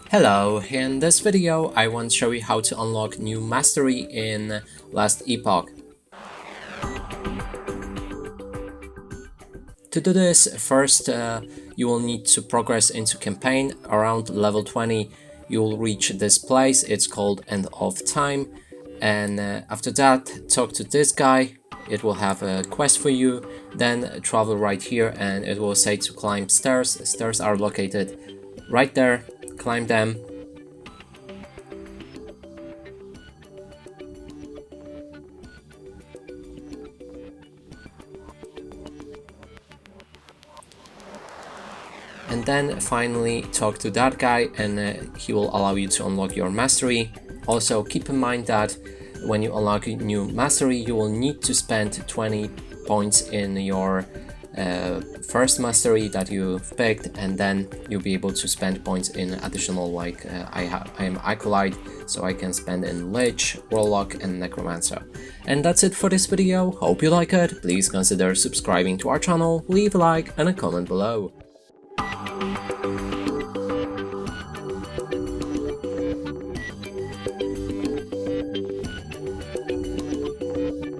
Hello, in this video I want to show you how to unlock new mastery in Last Epoch. To do this, first you will need to progress into campaign. Around level 20 you will reach this place, it's called End of Time, and after that talk to this guy. It will have a quest for you, then travel right here and it will say to climb stairs. Stairs are located right there, climb them. And then finally talk to that guy and he will allow you to unlock your mastery. Also keep in mind that when you unlock a new mastery you will need to spend 20 points in your first mastery that you've picked, and then you'll be able to spend points in additional, like I am Acolyte, so I can spend in Lich, Warlock and Necromancer. And that's it for this video. Hope you like it. Please consider subscribing to our channel, leave a like and a comment below.